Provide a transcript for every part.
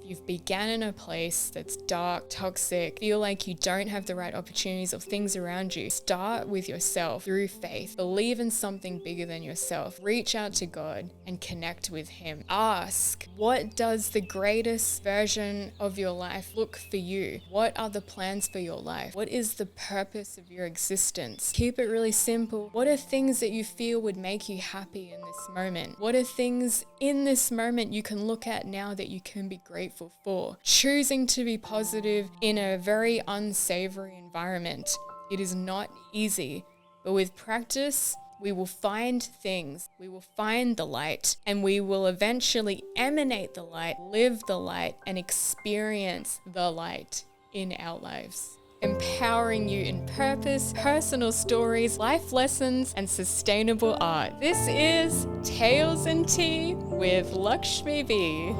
you've began in a place that's dark, toxic, feel like you don't have the right opportunities of things around you, start with yourself through faith. Believe in something bigger than yourself. Reach out to God and connect with Him. Ask, what does the greatest version of your life look for you? What are the plans for your life? What is the purpose of your existence? Keep it really simple. What are things that you feel would make you happy in this moment? What are things in this moment you can look at now that you can be grateful for? Choosing to be positive in a very unsavory environment. It is not easy, but with practice, we will find things, we will find the light, and we will eventually emanate the light, live the light, and experience the light in our lives. Empowering you in purpose, personal stories, life lessons, and sustainable art. This is Tales and Tea with Lakshmi Bee.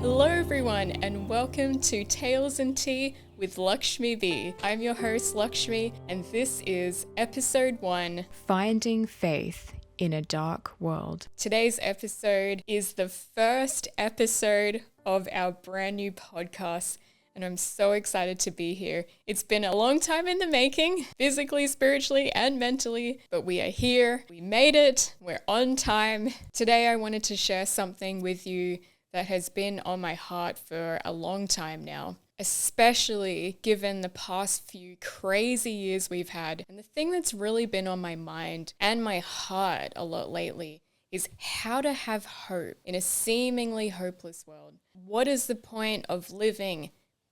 Hello everyone, and welcome to Tales and Tea with Lakshmi Bee. I'm your host Lakshmi, and this is episode 1, Finding Faith in a Dark World. Today's episode is the first episode of our brand new podcast, and I'm so excited to be here. It's been a long time in the making, physically, spiritually, and mentally, but we are here. We made it. We're on time. Today I wanted to share something with you that has been on my heart for a long time now, especially given the past few crazy years we've had. And the thing that's really been on my mind and my heart a lot lately is how to have hope in a seemingly hopeless world. What is the point of living,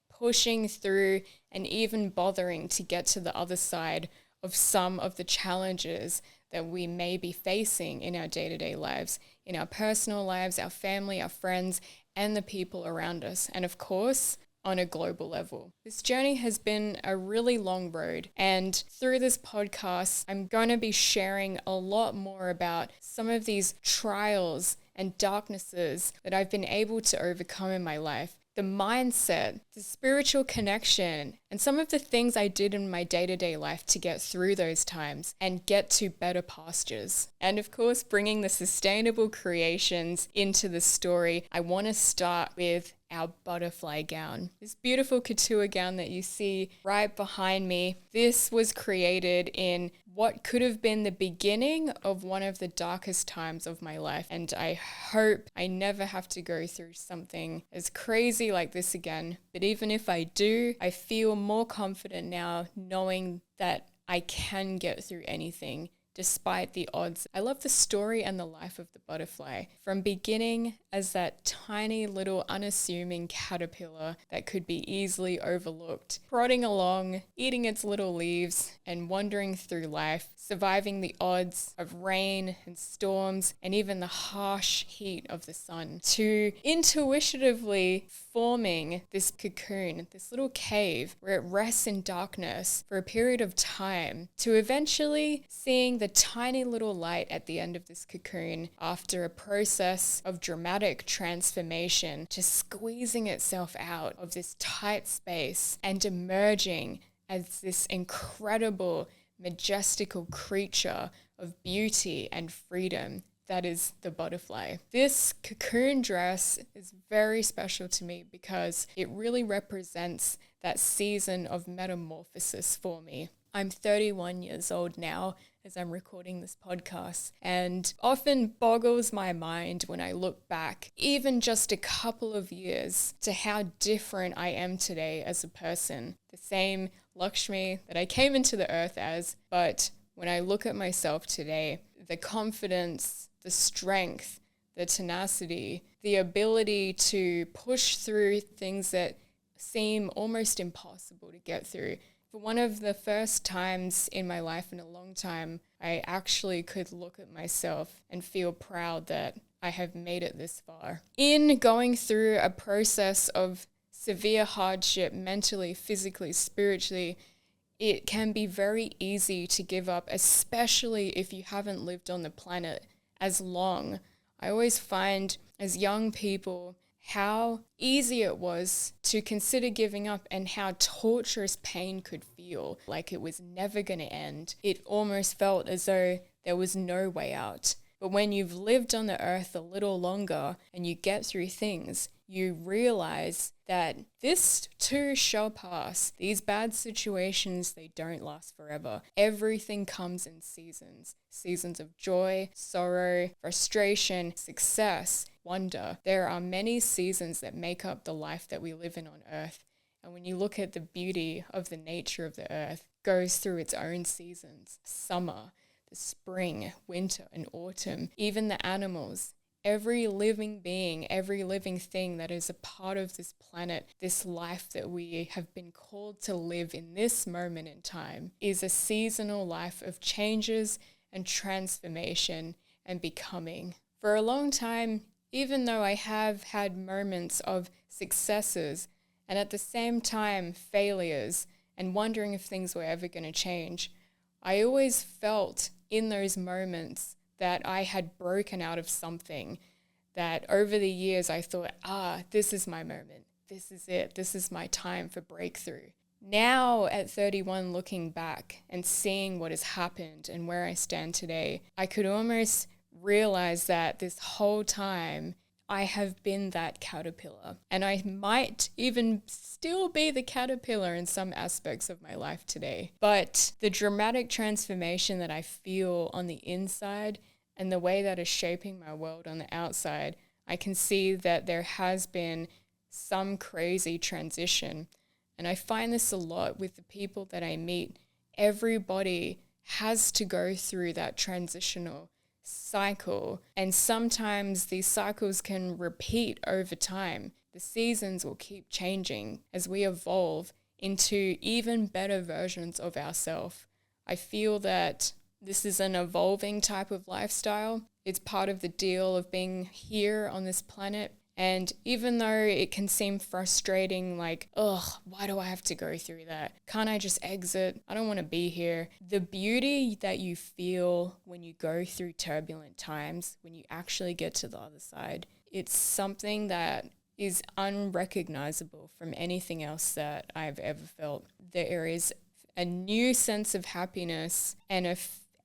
pushing through, and even bothering to get to the other side of some of the challenges that we may be facing in our day-to-day lives, in our personal lives, our family, our friends, and the people around us, and of course, on a global level. This journey has been a really long road, and through this podcast, I'm going to be sharing a lot more about some of these trials and darknesses that I've been able to overcome in my life. The mindset, the spiritual connection, and some of the things I did in my day-to-day life to get through those times and get to better pastures. And of course, bringing the sustainable creations into the story, I want to start with our butterfly gown. This beautiful couture gown that you see right behind me, this was created in what could have been the beginning of one of the darkest times of my life. And I hope I never have to go through something as crazy like this again. But even if I do, I feel more confident now knowing that I can get through anything despite the odds. I love the story and the life of the butterfly. From beginning as that tiny little unassuming caterpillar that could be easily overlooked, plodding along, eating its little leaves, and wandering through life, surviving the odds of rain and storms and even the harsh heat of the sun, to intuitively forming this cocoon, this little cave where it rests in darkness for a period of time, to eventually seeing the tiny little light at the end of this cocoon after a process of dramatic transformation, to squeezing itself out of this tight space and emerging as this incredible, majestical creature of beauty and freedom that is the butterfly. This cocoon dress is very special to me because it really represents that season of metamorphosis for me. I'm 31 years old now as I'm recording this podcast, and often boggles my mind when I look back, even just a couple of years, to how different I am today as a person. The same Lakshmi that I came into the earth as, but when I look at myself today, the confidence, the strength, the tenacity, the ability to push through things that seem almost impossible to get through. For one of the first times in my life in a long time, I actually could look at myself and feel proud that I have made it this far. In going through a process of severe hardship mentally, physically, spiritually, it can be very easy to give up, especially if you haven't lived on the planet as long. I always find as young people how easy it was to consider giving up and how torturous pain could feel, like it was never going to end. It almost felt as though there was no way out. But when you've lived on the earth a little longer and you get through things, you realize that this too shall pass. These bad situations, they don't last forever. Everything comes in seasons. Seasons of joy, sorrow, frustration, success, wonder. There are many seasons that make up the life that we live in on earth. And when you look at the beauty of the nature of the earth, it goes through its own seasons. Summer, the spring, winter, and autumn. Even the animals. Every living being, every living thing that is a part of this planet, this life that we have been called to live in this moment in time, is a seasonal life of changes and transformation and becoming. For a long time, even though I have had moments of successes and at the same time failures and wondering if things were ever going to change, I always felt in those moments that I had broken out of something, that over the years I thought, this is my moment. This is it. This is my time for breakthrough. Now at 31, looking back and seeing what has happened and where I stand today, I could almost realize that this whole time I have been that caterpillar, and I might even still be the caterpillar in some aspects of my life today. But the dramatic transformation that I feel on the inside and the way that is shaping my world on the outside, I can see that there has been some crazy transition. And I find this a lot with the people that I meet. Everybody has to go through that transitional cycle, and sometimes these cycles can repeat over time. The seasons will keep changing as we evolve into even better versions of ourselves. I feel that this is an evolving type of lifestyle. It's part of the deal of being here on this planet. And even though it can seem frustrating, like, why do I have to go through that? Can't I just exit? I don't want to be here. The beauty that you feel when you go through turbulent times, when you actually get to the other side, it's something that is unrecognizable from anything else that I've ever felt. There is a new sense of happiness and an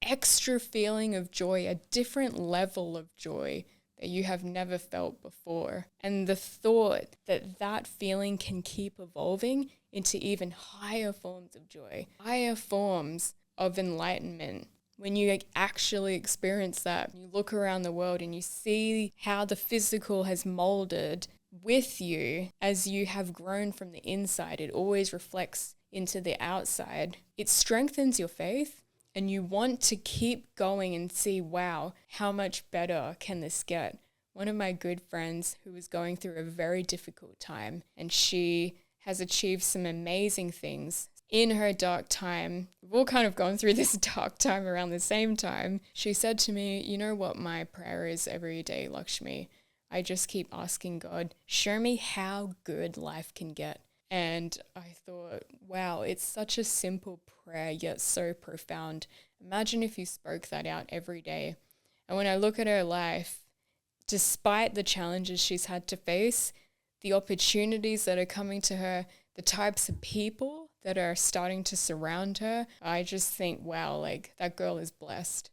extra feeling of joy, a different level of joy that you have never felt before. And the thought that that feeling can keep evolving into even higher forms of joy, higher forms of enlightenment. When you actually experience that, you look around the world and you see how the physical has molded with you as you have grown from the inside. It always reflects into the outside. It strengthens your faith. And you want to keep going and see, wow, how much better can this get? One of my good friends who was going through a very difficult time, and she has achieved some amazing things in her dark time. We've all kind of gone through this dark time around the same time. She said to me, you know what my prayer is every day, Lakshmi? I just keep asking God, show me how good life can get. And I thought, wow, it's such a simple prayer, yet so profound. Imagine if you spoke that out every day. And when I look at her life, despite the challenges she's had to face, the opportunities that are coming to her, the types of people that are starting to surround her, I just think, wow, like that girl is blessed.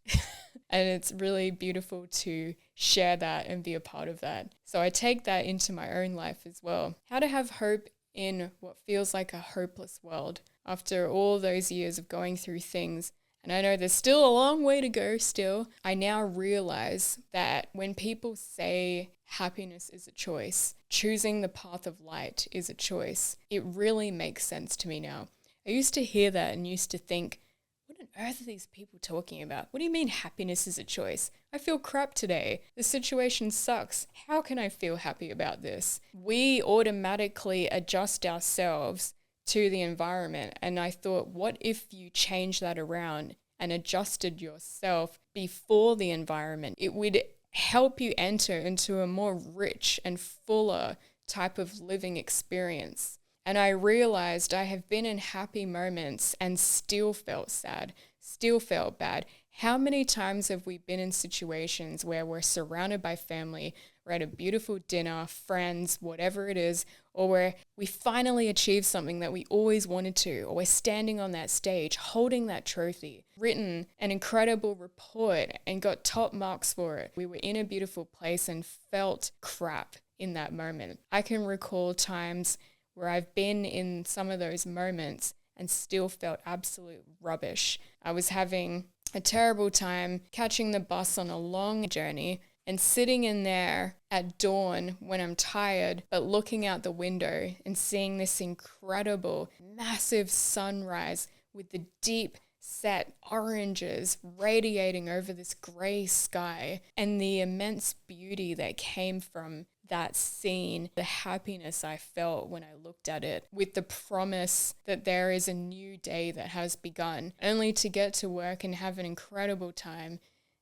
And it's really beautiful to share that and be a part of that. So I take that into my own life as well. How to have hope in what feels like a hopeless world after all those years of going through things. And I know there's still a long way to go still. I now realize that when people say happiness is a choice, choosing the path of light is a choice, it really makes sense to me now. I used to hear that and used to think, what on earth are these people talking about? What do you mean happiness is a choice? I feel crap today. The situation sucks. How can I feel happy about this? We automatically adjust ourselves to the environment. And I thought, what if you change that around and adjusted yourself before the environment? It would help you enter into a more rich and fuller type of living experience. And I realized I have been in happy moments and still felt sad, still felt bad. How many times have we been in situations where we're surrounded by family, we're at a beautiful dinner, friends, whatever it is, or where we finally achieved something that we always wanted to, or we're standing on that stage holding that trophy, written an incredible report and got top marks for it. We were in a beautiful place and felt crap. in that moment. I can recall times where I've been in some of those moments and still felt absolute rubbish. I was having a terrible time catching the bus on a long journey and sitting in there at dawn when I'm tired, but looking out the window and seeing this incredible, massive sunrise with the deep set oranges radiating over this gray sky, and the immense beauty that came from that scene, the happiness I felt when I looked at it, with the promise that there is a new day that has begun, only to get to work and have an incredible time.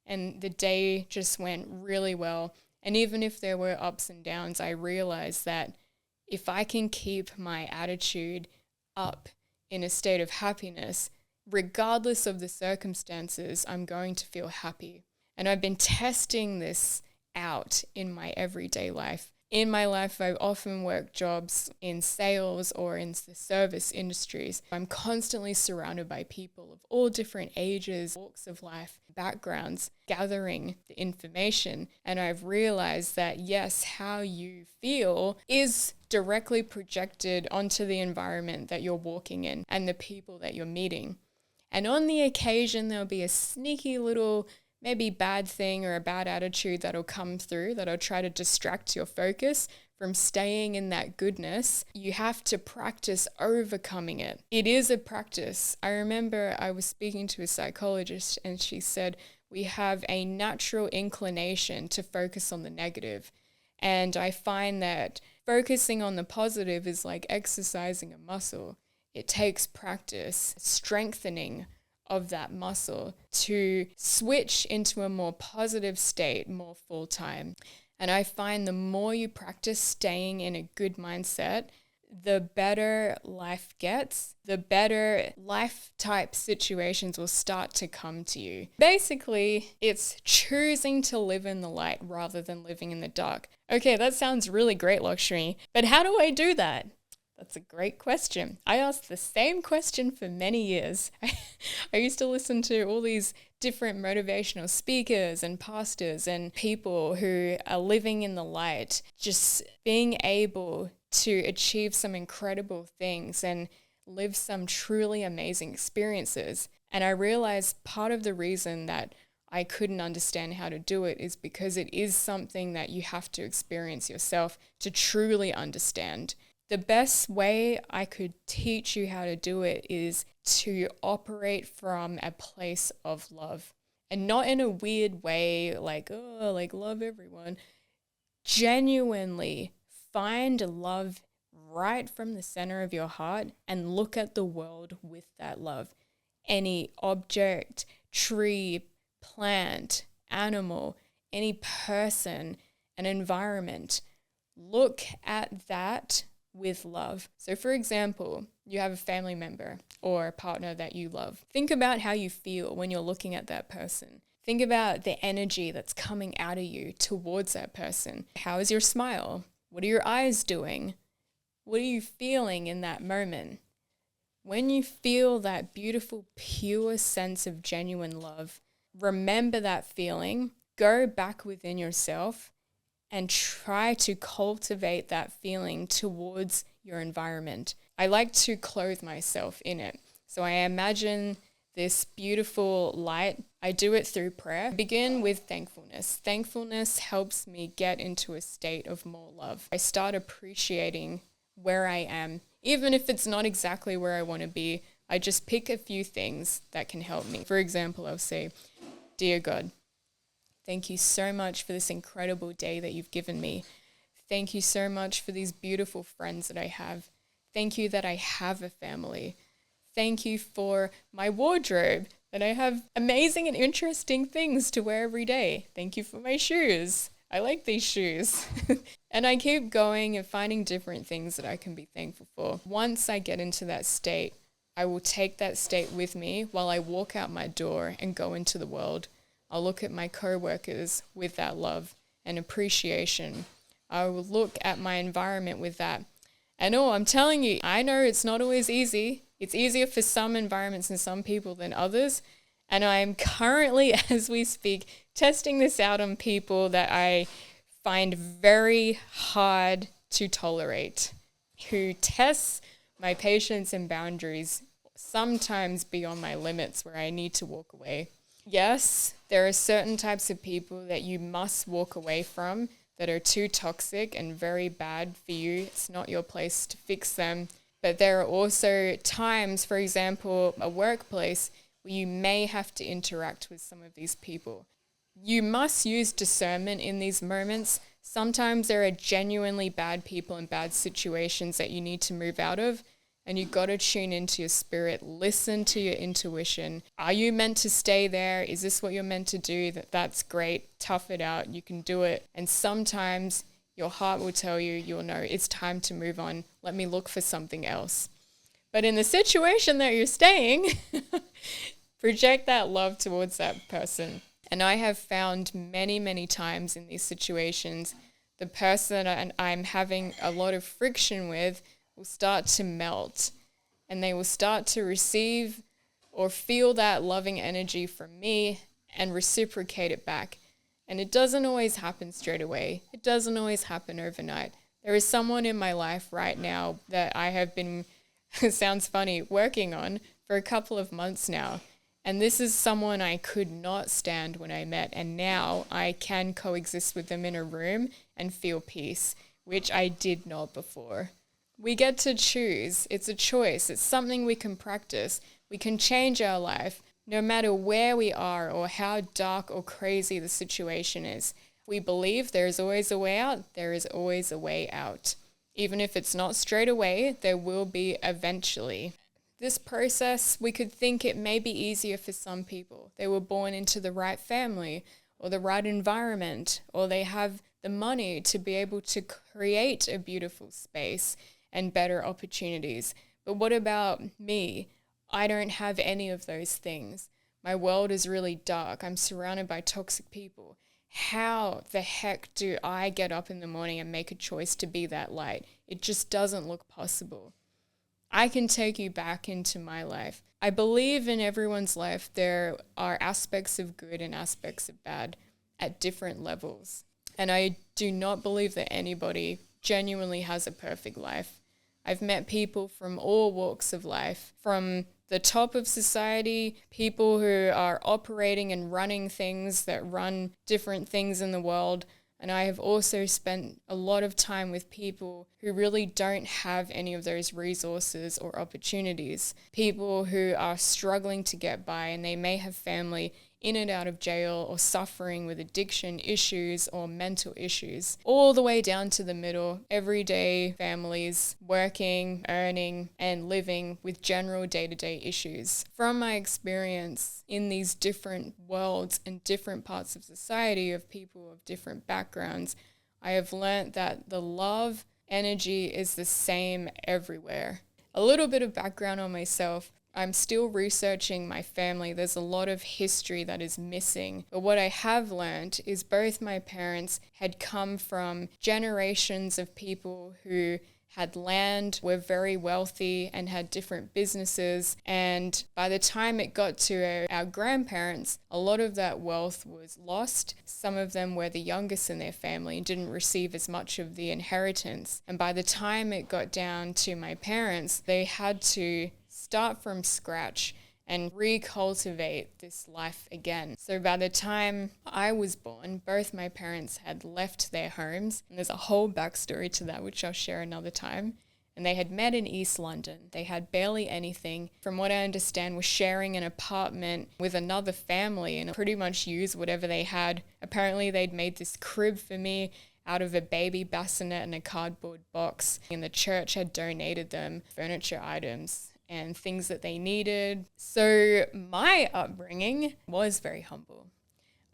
And the day just went really well. And even if there were ups and downs, I realized that if I can keep my attitude up in a state of happiness, regardless of the circumstances, I'm going to feel happy. And I've been testing this out in my everyday life. In my life, I've often worked jobs in sales or in the service industries. I'm constantly surrounded by people of all different ages, walks of life, backgrounds, gathering the information. And I've realized that, yes, how you feel is directly projected onto the environment that you're walking in and the people that you're meeting. And on the occasion, there'll be a sneaky little maybe bad thing or a bad attitude that'll come through that'll try to distract your focus from staying in that goodness. You have to practice overcoming it. It is a practice. I remember I was speaking to a psychologist and she said, we have a natural inclination to focus on the negative. And I find that focusing on the positive is like exercising a muscle. It takes practice, strengthening of that muscle to switch into a more positive state more full time. And I find the more you practice staying in a good mindset, the better life gets, the better life type situations will start to come to you. Basically, it's choosing to live in the light rather than living in the dark. Okay, that sounds really great, Lakshmi, but how do I do that? That's a great question. I asked the same question for many years. I used to listen to all these different motivational speakers and pastors and people who are living in the light, just being able to achieve some incredible things and live some truly amazing experiences. And I realized part of the reason that I couldn't understand how to do it is because it is something that you have to experience yourself to truly understand. The best way I could teach you how to do it is to operate from a place of love, and not in a weird way like, oh, like love everyone. Genuinely find love right from the center of your heart and look at the world with that love. Any object, tree, plant, animal, any person, an environment, look at that with love. So for example, you have a family member or a partner that you love. Think about how you feel when you're looking at that person. Think about the energy that's coming out of you towards that person. How is your smile? What are your eyes doing? What are you feeling in that moment? When you feel that beautiful, pure sense of genuine love, remember that feeling, go back within yourself and try to cultivate that feeling towards your environment. I like to clothe myself in it. So I imagine this beautiful light. I do it through prayer. I begin with thankfulness. Thankfulness helps me get into a state of more love. I start appreciating where I am. Even if it's not exactly where I want to be, I just pick a few things that can help me. For example, I'll say, Dear God, thank you so much for this incredible day that you've given me. Thank you so much for these beautiful friends that I have. Thank you that I have a family. Thank you for my wardrobe, that I have amazing and interesting things to wear every day. Thank you for my shoes. I like these shoes. And I keep going and finding different things that I can be thankful for. Once I get into that state, I will take that state with me while I walk out my door and go into the world. I'll look at my co-workers with that love and appreciation. I will look at my environment with that. And I'm telling you, I know it's not always easy. It's easier for some environments and some people than others. And I'm currently, as we speak, testing this out on people that I find very hard to tolerate, who tests my patience and boundaries, sometimes beyond my limits where I need to walk away. Yes, there are certain types of people that you must walk away from that are too toxic and very bad for you. It's not your place to fix them. But there are also times, for example, a workplace where you may have to interact with some of these people. You must use discernment in these moments. Sometimes there are genuinely bad people and bad situations that you need to move out of, and you got to tune into your spirit, listen to your intuition. Are you meant to stay there? Is this what you're meant to do? That's great. Tough it out. You can do it. And sometimes your heart will tell you, you'll know it's time to move on. Let me look for something else. But in the situation that you're staying, project that love towards that person. And I have found many, many times in these situations, the person that I'm having a lot of friction with will start to melt, and they will start to receive or feel that loving energy from me and reciprocate it back. And it doesn't always happen straight away. It doesn't always happen overnight. There is someone in my life right now that I have been, it sounds funny, working on for a couple of months now. And this is someone I could not stand when I met, and now I can coexist with them in a room and feel peace, which I did not before. We get to choose. It's a choice. It's something we can practice. We can change our life no matter where we are or how dark or crazy the situation is. We believe there is always a way out. There is always a way out. Even if it's not straight away, there will be eventually. This process, we could think it may be easier for some people. They were born into the right family or the right environment, or they have the money to be able to create a beautiful space and better opportunities. But what about me? I don't have any of those things. My world is really dark. I'm surrounded by toxic people. How the heck do I get up in the morning and make a choice to be that light? It just doesn't look possible. I can take you back into my life. I believe in everyone's life there are aspects of good and aspects of bad at different levels. And I do not believe that anybody genuinely has a perfect life. I've met people from all walks of life, from the top of society, people who are operating and running things that run different things in the world. And I have also spent a lot of time with people who really don't have any of those resources or opportunities. People who are struggling to get by, and they may have family in and out of jail or suffering with addiction issues or mental issues, all the way down to the middle, everyday families working, earning, and living with general day-to-day issues. From my experience in these different worlds and different parts of society of people of different backgrounds, I have learned that the love energy is the same everywhere. A little bit of background on myself. I'm still researching my family. There's a lot of history that is missing. But what I have learned is both my parents had come from generations of people who had land, were very wealthy, and had different businesses. And by the time it got to our grandparents, a lot of that wealth was lost. Some of them were the youngest in their family and didn't receive as much of the inheritance. And by the time it got down to my parents, they had to start from scratch and recultivate this life again. So by the time I was born, both my parents had left their homes, and there's a whole backstory to that, which I'll share another time. And they had met in East London. They had barely anything. From what I understand, were sharing an apartment with another family and pretty much used whatever they had. Apparently they'd made this crib for me out of a baby bassinet and a cardboard box, and the church had donated them furniture items and things that they needed. So my upbringing was very humble.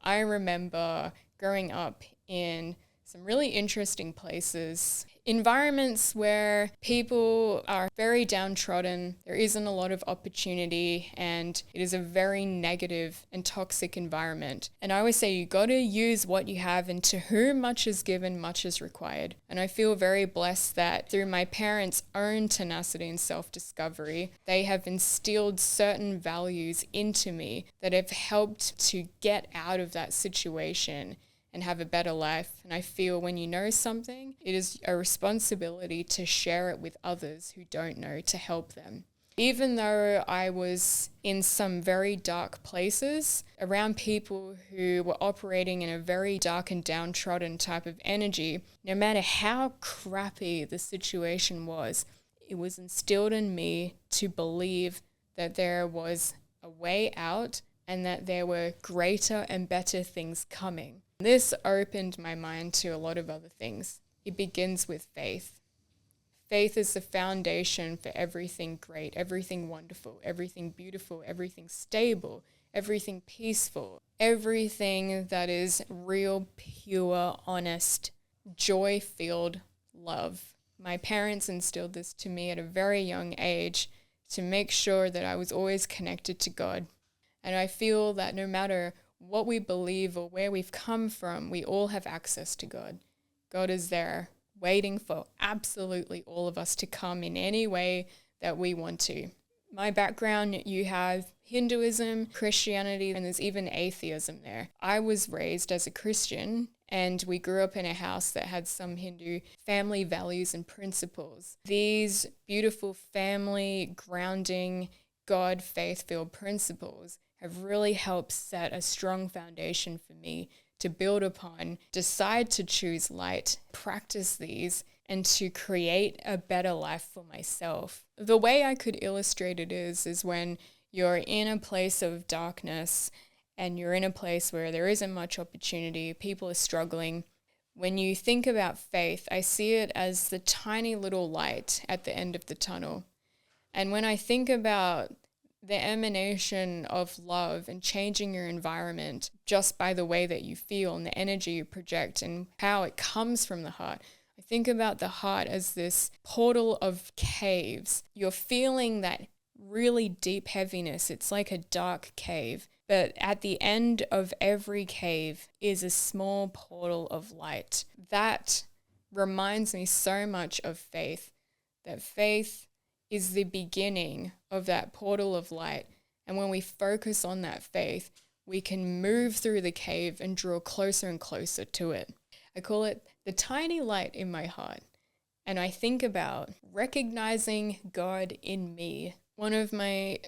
I remember growing up in some really interesting places, environments where people are very downtrodden, there isn't a lot of opportunity, and it is a very negative and toxic environment. And I always say you got to use what you have, and to whom much is given, much is required. And I feel very blessed that through my parents' own tenacity and self-discovery, they have instilled certain values into me that have helped to get out of that situation and have a better life. And I feel when you know something, it is a responsibility to share it with others who don't know, to help them. Even though I was in some very dark places around people who were operating in a very dark and downtrodden type of energy, no matter how crappy the situation was, it was instilled in me to believe that there was a way out and that there were greater and better things coming. This opened my mind to a lot of other things. It begins with faith. Faith is the foundation for everything great, everything wonderful, everything beautiful, everything stable, everything peaceful, everything that is real, pure, honest, joy-filled love. My parents instilled this to me at a very young age to make sure that I was always connected to God. And I feel that no matter what we believe or where we've come from, we all have access to God. God is there, waiting for absolutely all of us to come in any way that we want to. My background, you have Hinduism, Christianity, and there's even atheism there. I was raised as a Christian, and we grew up in a house that had some Hindu family values and principles. These beautiful family grounding, God faith-filled principles have really helped set a strong foundation for me to build upon, decide to choose light, practice these, and to create a better life for myself. The way I could illustrate it is when you're in a place of darkness and you're in a place where there isn't much opportunity, people are struggling. When you think about faith, I see it as the tiny little light at the end of the tunnel. And when I think about the emanation of love and changing your environment just by the way that you feel and the energy you project and how it comes from the heart. I think about the heart as this portal of caves. You're feeling that really deep heaviness. It's like a dark cave. But at the end of every cave is a small portal of light. That reminds me so much of faith, that faith is the beginning of that portal of light. And when we focus on that faith, we can move through the cave and draw closer and closer to it. I call it the tiny light in my heart. And I think about recognizing God in me. One of my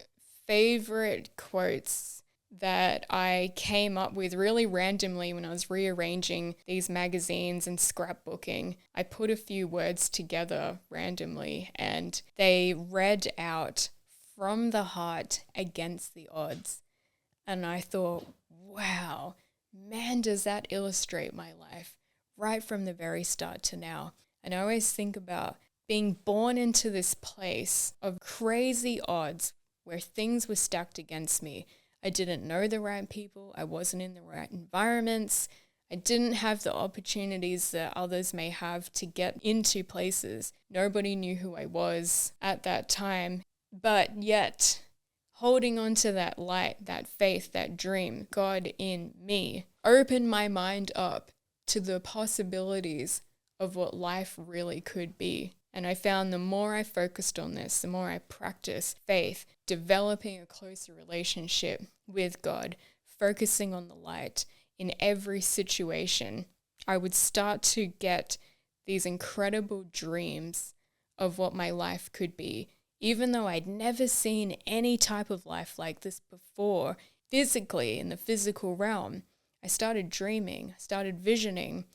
favorite quotes that I came up with really randomly when I was rearranging these magazines and scrapbooking. I put a few words together randomly and they read out from the heart against the odds. And I thought, wow, man, does that illustrate my life right from the very start to now. And I always think about being born into this place of crazy odds where things were stacked against me. I didn't know the right people. I wasn't in the right environments. I didn't have the opportunities that others may have to get into places. Nobody knew who I was at that time. But yet, holding on to that light, that faith, that dream, God in me, opened my mind up to the possibilities of what life really could be. And I found the more I focused on this, the more I practiced faith, developing a closer relationship with God, focusing on the light in every situation, I would start to get these incredible dreams of what my life could be. Even though I'd never seen any type of life like this before, physically, in the physical realm, I started dreaming, I started visioning.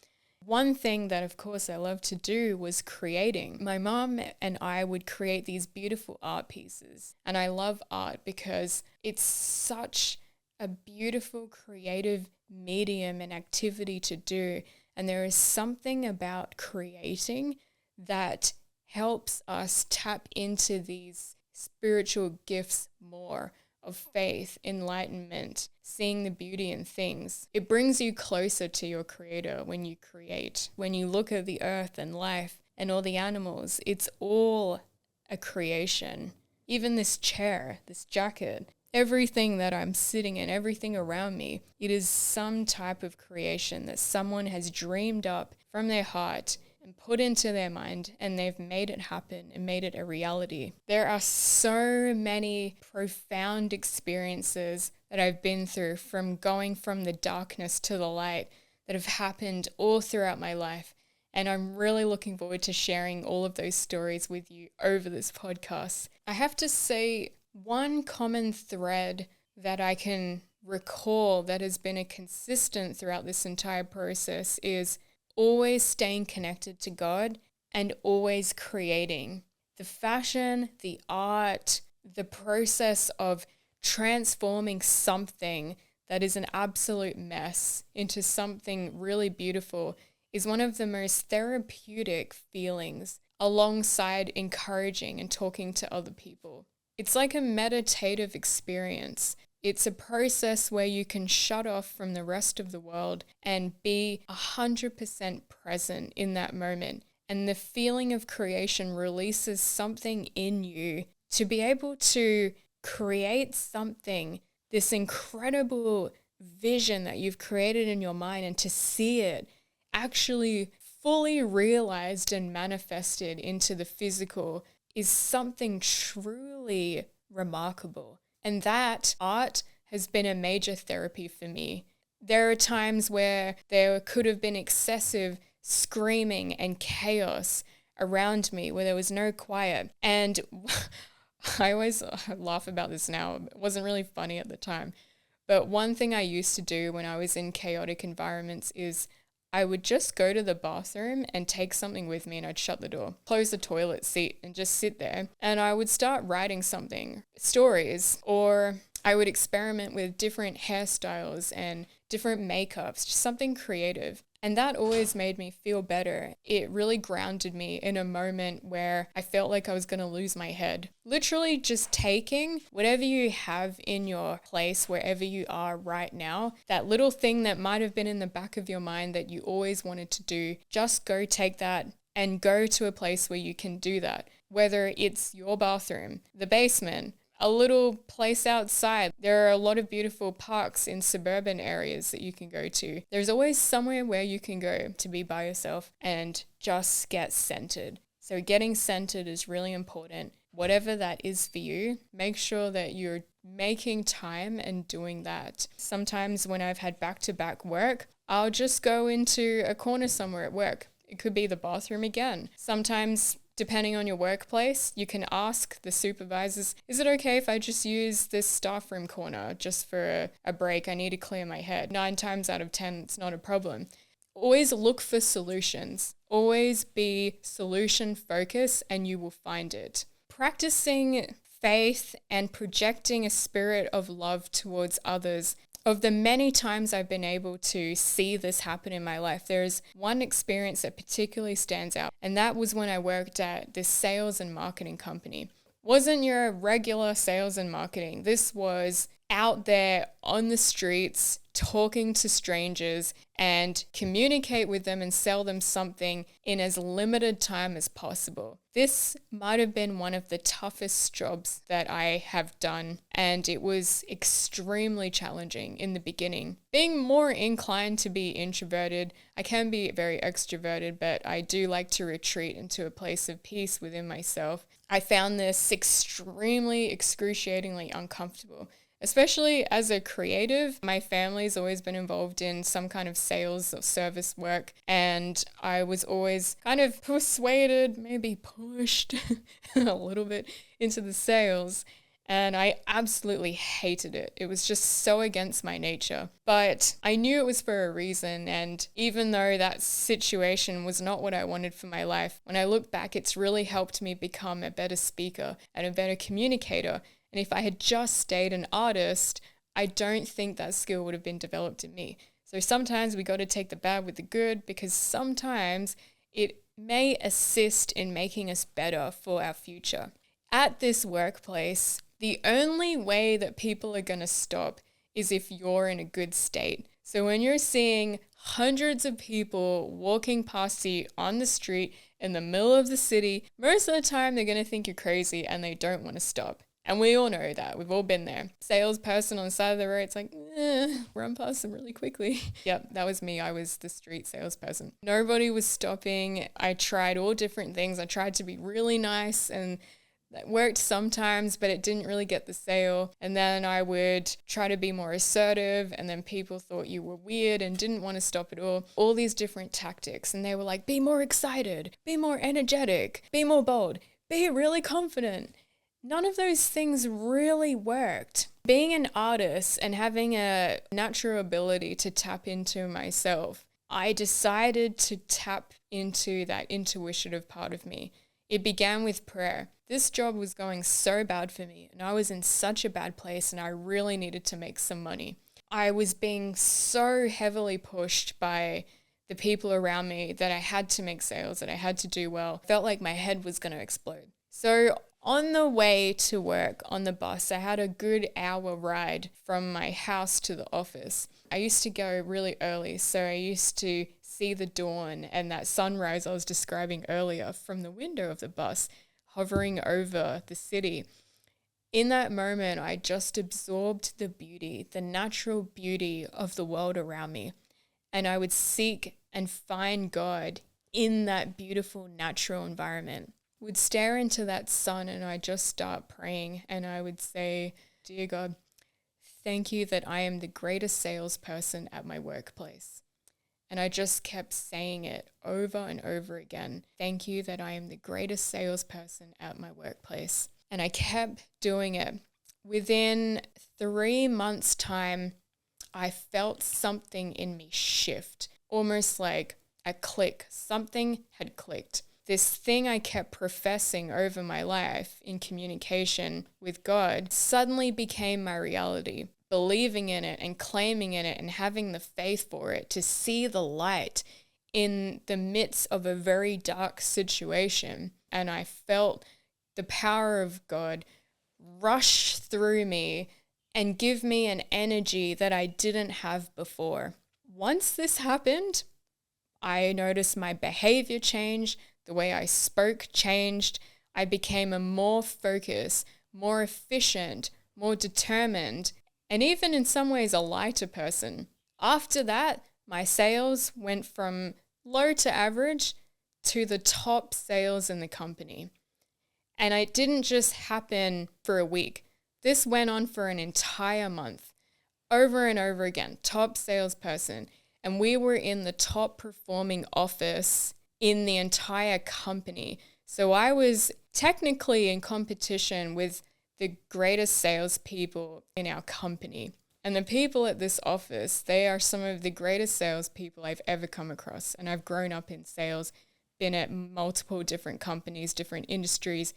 One thing that, of course, I loved to do was creating. My mom and I would create these beautiful art pieces. And I love art because it's such a beautiful, creative medium and activity to do. And there is something about creating that helps us tap into these spiritual gifts more of faith, enlightenment, seeing the beauty in things. It brings you closer to your creator when you create. When you look at the earth and life and all the animals, it's all a creation. Even this chair, this jacket, everything that I'm sitting in, everything around me, it is some type of creation that someone has dreamed up from their heart and put into their mind, and they've made it happen and made it a reality. There are so many profound experiences that I've been through, from going from the darkness to the light, that have happened all throughout my life. And I'm really looking forward to sharing all of those stories with you over this podcast. I have to say, one common thread that I can recall that has been a consistent throughout this entire process is always staying connected to God and always creating. The fashion, the art, the process of transforming something that is an absolute mess into something really beautiful is one of the most therapeutic feelings, alongside encouraging and talking to other people. It's like a meditative experience. It's a process where you can shut off from the rest of the world and be 100% present in that moment. And the feeling of creation releases something in you to be able to create something, this incredible vision that you've created in your mind, and to see it actually fully realized and manifested into the physical is something truly remarkable. And that art has been a major therapy for me. There are times where there could have been excessive screaming and chaos around me where there was no quiet. And I always laugh about this now. It wasn't really funny at the time. But one thing I used to do when I was in chaotic environments is I would just go to the bathroom and take something with me, and I'd shut the door, close the toilet seat, and just sit there. And I would start writing something, stories, or I would experiment with different hairstyles and different makeups, just something creative. And that always made me feel better. It really grounded me in a moment where I felt like I was going to lose my head. Literally just taking whatever you have in your place, wherever you are right now, that little thing that might have been in the back of your mind that you always wanted to do, just go take that and go to a place where you can do that. Whether it's your bathroom, the basement, a little place outside. There are a lot of beautiful parks in suburban areas that you can go to. There's always somewhere where you can go to be by yourself and just get centered. So getting centered is really important. Whatever that is for you, make sure that you're making time and doing that. Sometimes when I've had back-to-back work, I'll just go into a corner somewhere at work. It could be the bathroom again. Sometimes, depending on your workplace, you can ask the supervisors, is it okay if I just use this staff room corner just for a break? I need to clear my head. 9 times out of 10, it's not a problem. Always look for solutions. Always be solution focused and you will find it. Practicing faith and projecting a spirit of love towards others. Of the many times I've been able to see this happen in my life, there's one experience that particularly stands out, and that was when I worked at this sales and marketing company. Wasn't your regular sales and marketing. This was out there on the streets, talking to strangers and communicate with them and sell them something in as limited time as possible. This might have been one of the toughest jobs that I have done, and it was extremely challenging in the beginning. Being more inclined to be introverted, I can be very extroverted, but I do like to retreat into a place of peace within myself. I found this extremely, excruciatingly uncomfortable. Especially as a creative, my family's always been involved in some kind of sales or service work, and I was always kind of persuaded, maybe pushed a little bit into the sales, and I absolutely hated it. It was just so against my nature, but I knew it was for a reason, and even though that situation was not what I wanted for my life, when I look back, it's really helped me become a better speaker and a better communicator. And if I had just stayed an artist, I don't think that skill would have been developed in me. So sometimes we got to take the bad with the good, because sometimes it may assist in making us better for our future. At this workplace, the only way that people are going to stop is if you're in a good state. So when you're seeing hundreds of people walking past you on the street in the middle of the city, most of the time they're going to think you're crazy and they don't want to stop. And we all know that. We've all been there. Salesperson on the side of the road, it's like, run past them really quickly. Yep, that was me. I was the street salesperson. Nobody was stopping. I tried all different things. I tried to be really nice, and That worked sometimes, but it didn't really get the sale. And then I would try to be more assertive, and then people thought you were weird and didn't want to stop at all these different tactics. And they were like, be more excited, be more energetic, be more bold, be really confident. None of those things really worked. Being an artist and having a natural ability to tap into myself, I decided to tap into that intuitive part of me. It began with prayer. This job was going so bad for me, and I was in such a bad place, and I really needed to make some money. I was being so heavily pushed by the people around me that I had to make sales, that I had to do well. I felt like my head was going to explode. So on the way to work on the bus, I had a good hour ride from my house to the office. I used to go really early, so I used to see the dawn and that sunrise I was describing earlier from the window of the bus, hovering over the city. In that moment, I just absorbed the beauty, the natural beauty of the world around me. And I would seek and find God in that beautiful natural environment. Would stare into that sun, and I'd just start praying, and I would say, dear God, thank you that I am the greatest salesperson at my workplace. And I just kept saying it over and over again. Thank you that I am the greatest salesperson at my workplace. And I kept doing it. Within 3 months' time, I felt something in me shift, almost like a click. Something had clicked. This thing I kept professing over my life in communication with God suddenly became my reality. Believing in it and claiming in it and having the faith for it, to see the light in the midst of a very dark situation. And I felt the power of God rush through me and give me an energy that I didn't have before. Once this happened, I noticed my behavior change, the way I spoke changed. I became a more focused, more efficient, more determined, and even in some ways a lighter person. After that, my sales went from low to average to the top sales in the company. And it didn't just happen for a week. This went on for an entire month, over and over again, top salesperson. And we were in the top performing office in the entire company. So I was technically in competition with the greatest salespeople in our company. And the people at this office, they are some of the greatest salespeople I've ever come across. And I've grown up in sales, been at multiple different companies, different industries.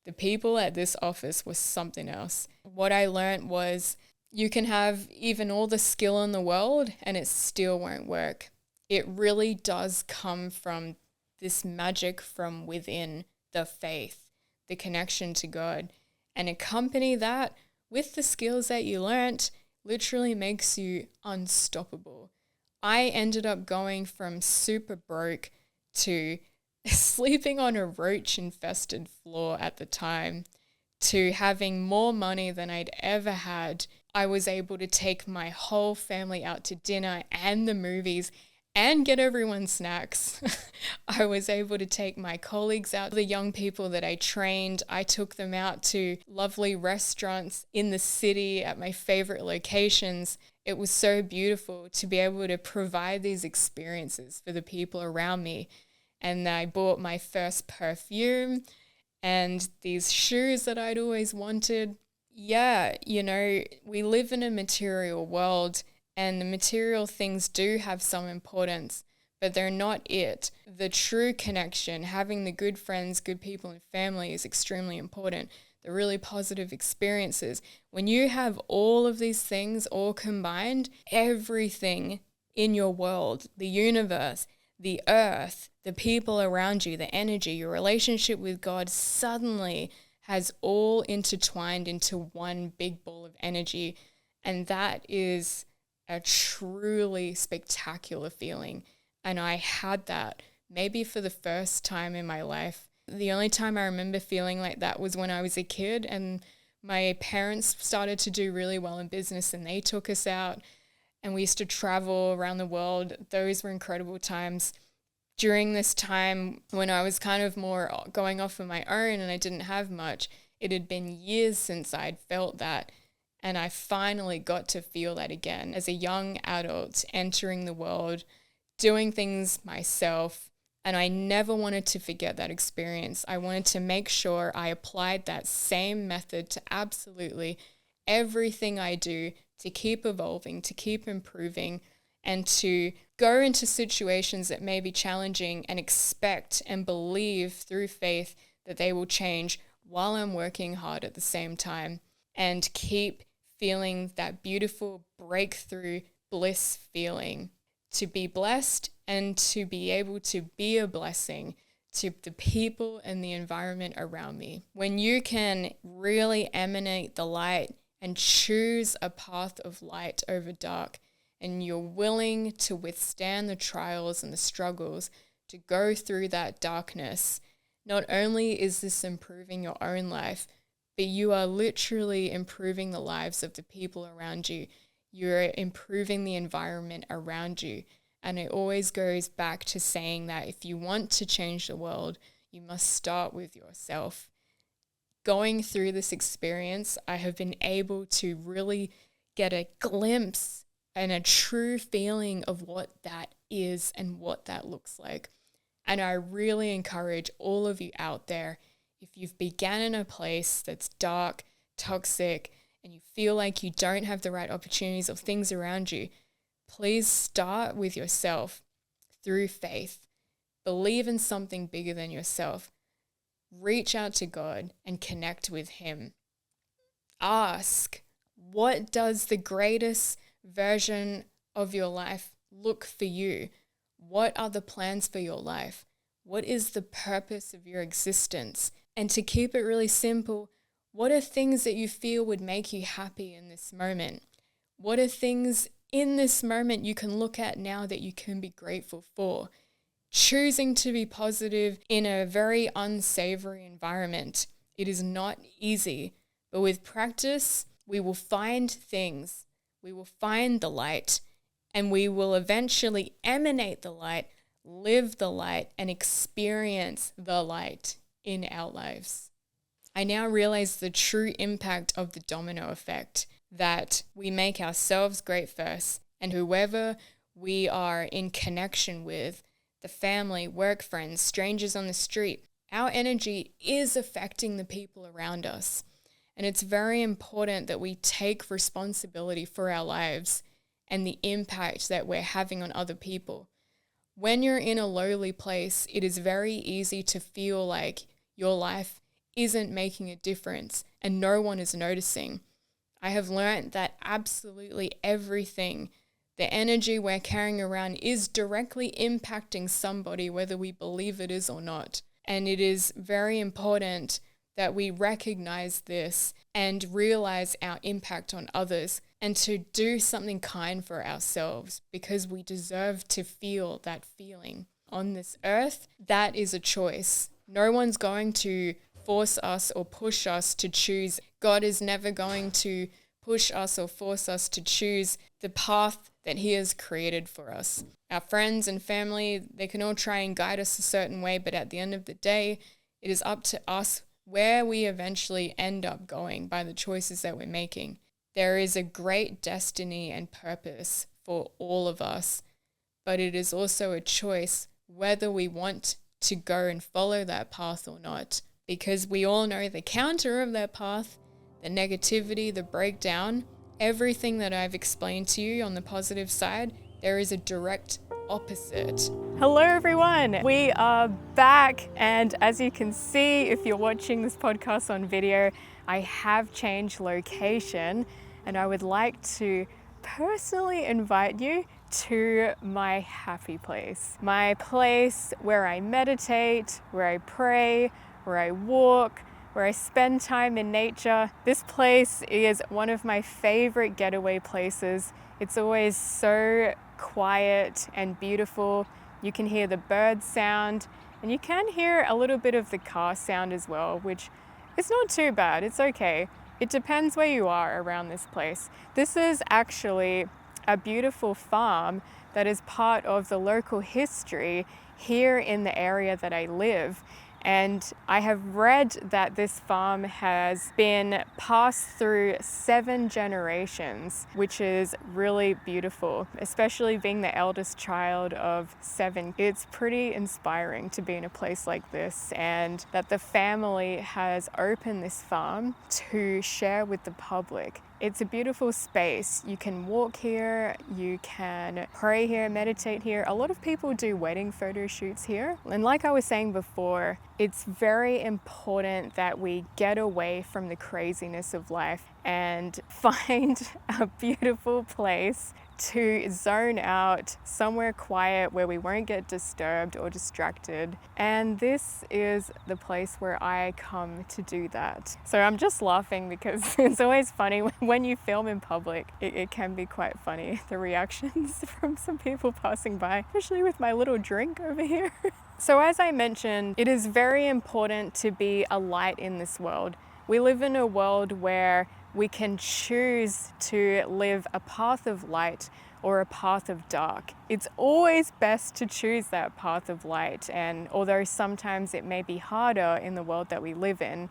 The people at this office was something else. What I learned was you can have even all the skill in the world and it still won't work. It really does come from this magic from within, the faith, the connection to God. And accompany that with the skills that you learnt literally makes you unstoppable. I ended up going from super broke to sleeping on a roach-infested floor at the time to having more money than I'd ever had. I was able to take my whole family out to dinner and the movies and get everyone snacks. I was able to take my colleagues out, the young people that I trained. I took them out to lovely restaurants in the city at my favorite locations. It was so beautiful to be able to provide these experiences for the people around me. And I bought my first perfume and these shoes that I'd always wanted. Yeah, we live in a material world, and the material things do have some importance, but they're not it. The true connection, having the good friends, good people and family is extremely important. The really positive experiences. When you have all of these things all combined, everything in your world, the universe, the earth, the people around you, the energy, your relationship with God suddenly has all intertwined into one big ball of energy. And that is a truly spectacular feeling. And I had that maybe for the first time in my life. The only time I remember feeling like that was when I was a kid and my parents started to do really well in business and they took us out and we used to travel around the world. Those were incredible times. During this time when I was kind of more going off on my own and I didn't have much, it had been years since I'd felt that. And I finally got to feel that again as a young adult entering the world, doing things myself. And I never wanted to forget that experience. I wanted to make sure I applied that same method to absolutely everything I do, to keep evolving, to keep improving, and to go into situations that may be challenging and expect and believe through faith that they will change while I'm working hard at the same time, and keep feeling that beautiful breakthrough bliss feeling, to be blessed and to be able to be a blessing to the people and the environment around me. When you can really emanate the light and choose a path of light over dark, and you're willing to withstand the trials and the struggles to go through that darkness, not only is this improving your own life, but you are literally improving the lives of the people around you. You're improving the environment around you. And it always goes back to saying that if you want to change the world, you must start with yourself. Going through this experience, I have been able to really get a glimpse and a true feeling of what that is and what that looks like. And I really encourage all of you out there, if you've begun in a place that's dark, toxic, and you feel like you don't have the right opportunities or things around you, please start with yourself through faith. Believe in something bigger than yourself. Reach out to God and connect with Him. Ask, what does the greatest version of your life look for you? What are the plans for your life? What is the purpose of your existence? And to keep it really simple, what are things that you feel would make you happy in this moment? What are things in this moment you can look at now that you can be grateful for? Choosing to be positive in a very unsavory environment. It is not easy, but with practice, we will find things. We will find the light, and we will eventually emanate the light, live the light, and experience the light in our lives. I now realize the true impact of the domino effect, that we make ourselves great first, and whoever we are in connection with, the family, work friends, strangers on the street, our energy is affecting the people around us. And it's very important that we take responsibility for our lives and the impact that we're having on other people. When you're in a lowly place, it is very easy to feel like your life isn't making a difference and no one is noticing. I have learned that absolutely everything, the energy we're carrying around, is directly impacting somebody, whether we believe it is or not. And it is very important that we recognize this and realize our impact on others, and to do something kind for ourselves, because we deserve to feel that feeling. On this earth, that is a choice. No one's going to force us or push us to choose. God is never going to push us or force us to choose the path that He has created for us. Our friends and family, they can all try and guide us a certain way, but at the end of the day, it is up to us where we eventually end up going by the choices that we're making. There is a great destiny and purpose for all of us, but it is also a choice whether we want to go and follow that path or not, because we all know the counter of that path, the negativity, the breakdown, everything that I've explained to you on the positive side, there is a direct opposite. Hello everyone, we are back, and as you can see if you're watching this podcast on video, I have changed location, and I would like to personally invite you to my happy place. My place where I meditate, where I pray, where I walk, where I spend time in nature. This place is one of my favorite getaway places. It's always so quiet and beautiful. You can hear the bird sound, and you can hear a little bit of the car sound as well, which is not too bad. It's okay. It depends where you are around this place. This is actually a beautiful farm that is part of the local history here in the area that I live. And I have read that this farm has been passed through 7 generations, which is really beautiful, especially being the eldest child of 7. It's pretty inspiring to be in a place like this, and that the family has opened this farm to share with the public. It's a beautiful space. You can walk here, you can pray here, meditate here. A lot of people do wedding photo shoots here. And like I was saying before, it's very important that we get away from the craziness of life and find a beautiful place to zone out, somewhere quiet where we won't get disturbed or distracted. And this is the place where I come to do that. So I'm just laughing because it's always funny when you film in public. It can be quite funny, the reactions from some people passing by, especially with my little drink over here. So as I mentioned, it is very important to be a light in this world. We live in a world where we can choose to live a path of light or a path of dark. It's always best to choose that path of light, and although sometimes it may be harder in the world that we live in,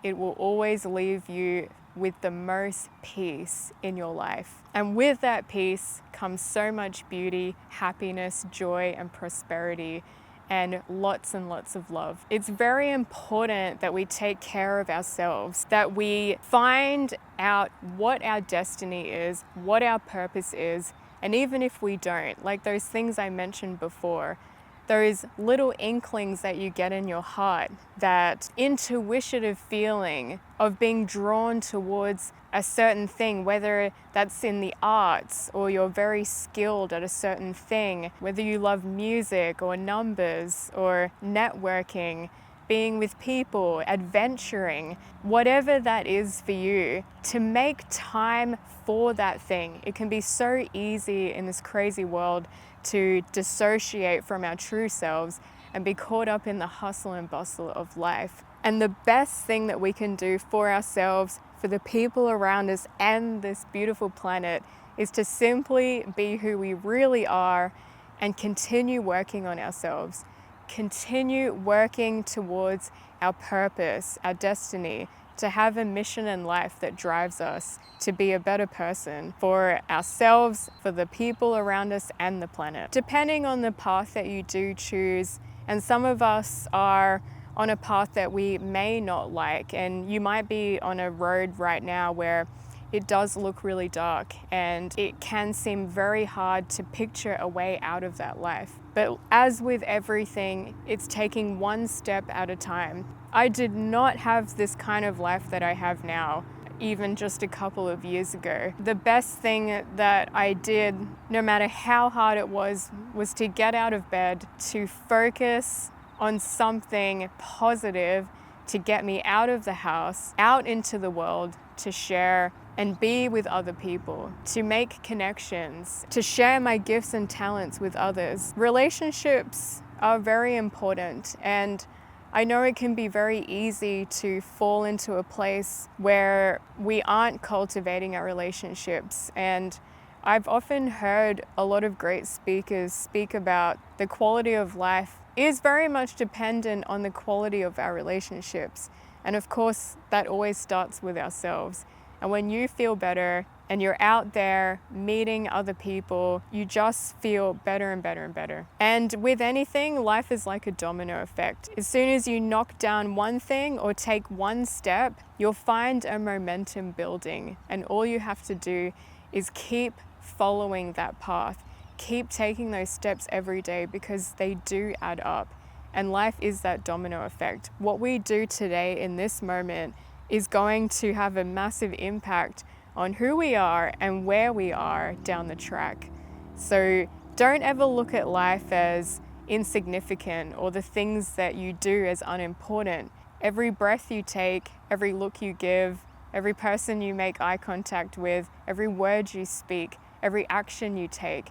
it will always leave you with the most peace in your life. And with that peace comes so much beauty, happiness, joy, and prosperity, and lots of love. It's very important that we take care of ourselves, that we find out what our destiny is, what our purpose is, and even if we don't, like those things I mentioned before, those little inklings that you get in your heart, that intuitive feeling of being drawn towards a certain thing, whether that's in the arts or you're very skilled at a certain thing, whether you love music or numbers or networking, being with people, adventuring, whatever that is for you, to make time for that thing. It can be so easy in this crazy world to dissociate from our true selves and be caught up in the hustle and bustle of life. And the best thing that we can do for ourselves, for the people around us and this beautiful planet, is to simply be who we really are and continue working on ourselves. Continue working towards our purpose, our destiny, to have a mission in life that drives us to be a better person for ourselves, for the people around us, and the planet. Depending on the path that you do choose, and some of us are on a path that we may not like, and you might be on a road right now where it does look really dark and it can seem very hard to picture a way out of that life. But as with everything, it's taking one step at a time. I did not have this kind of life that I have now, even just a couple of years ago. The best thing that I did, no matter how hard it was to get out of bed, to focus on something positive to get me out of the house, out into the world, to share and be with other people, to make connections, to share my gifts and talents with others. Relationships are very important, and I know it can be very easy to fall into a place where we aren't cultivating our relationships. And I've often heard a lot of great speakers speak about the quality of life is very much dependent on the quality of our relationships. And of course, that always starts with ourselves. And when you feel better and you're out there meeting other people, you just feel better and better and better. And with anything, life is like a domino effect. As soon as you knock down one thing or take one step, you'll find a momentum building. And all you have to do is keep following that path. Keep taking those steps every day, because they do add up. And life is that domino effect. What we do today in this moment is going to have a massive impact on who we are and where we are down the track. So don't ever look at life as insignificant or the things that you do as unimportant. Every breath you take, every look you give, every person you make eye contact with, every word you speak, every action you take,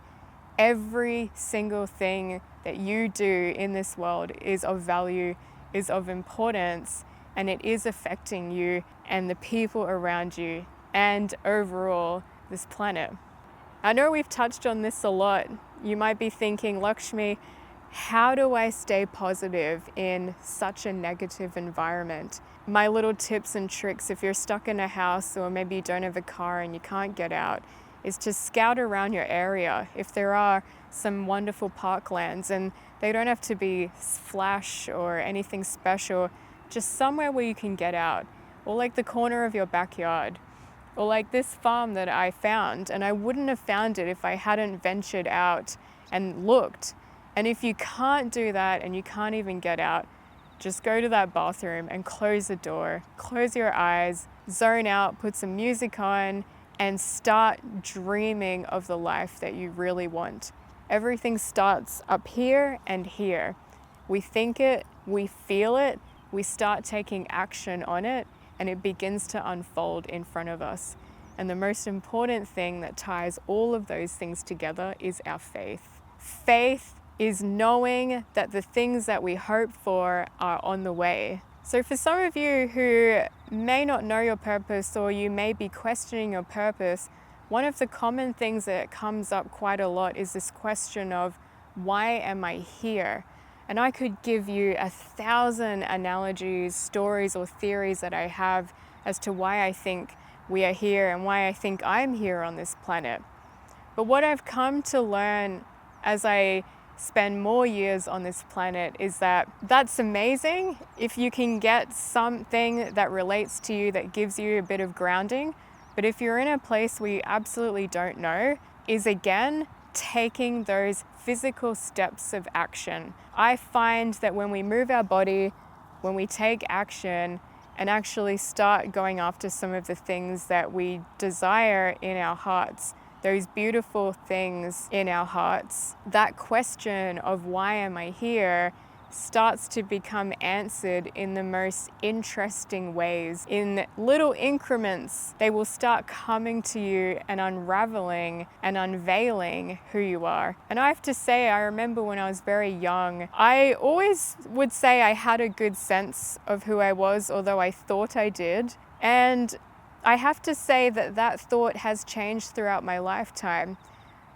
every single thing that you do in this world is of value, is of importance, and it is affecting you and the people around you and overall this planet. I know we've touched on this a lot. You might be thinking, Lakshmi, How do I stay positive in such a negative environment? My little tips and tricks, if you're stuck in a house or maybe you don't have a car and you can't get out, is to scout around your area. If there are some wonderful parklands, and they don't have to be flash or anything special, just somewhere where you can get out, or like the corner of your backyard, or like this farm that I found, and I wouldn't have found it if I hadn't ventured out and looked. And if you can't do that and you can't even get out, just go to that bathroom and close the door, close your eyes, zone out, put some music on, and start dreaming of the life that you really want. Everything starts up here and here. We think it, we feel it, we start taking action on it, and it begins to unfold in front of us. And the most important thing that ties all of those things together is our faith. Faith is knowing that the things that we hope for are on the way. So for some of you who may not know your purpose, or you may be questioning your purpose, one of the common things that comes up quite a lot is this question of, why am I here? And I could give you 1,000 analogies, stories, or theories that I have as to why I think we are here and why I think I'm here on this planet. But what I've come to learn as I spend more years on this planet is that that's amazing if you can get something that relates to you, that gives you a bit of grounding. But if you're in a place where you absolutely don't know, is again taking those physical steps of action. I find that when we move our body, when we take action and actually start going after some of the things that we desire in our hearts, those beautiful things in our hearts, that question of why am I here starts to become answered in the most interesting ways. In little increments, they will start coming to you and unraveling and unveiling who you are. And I have to say, I remember when I was very young, I always would say I had a good sense of who I was, although I thought I did. And I have to say that that thought has changed throughout my lifetime.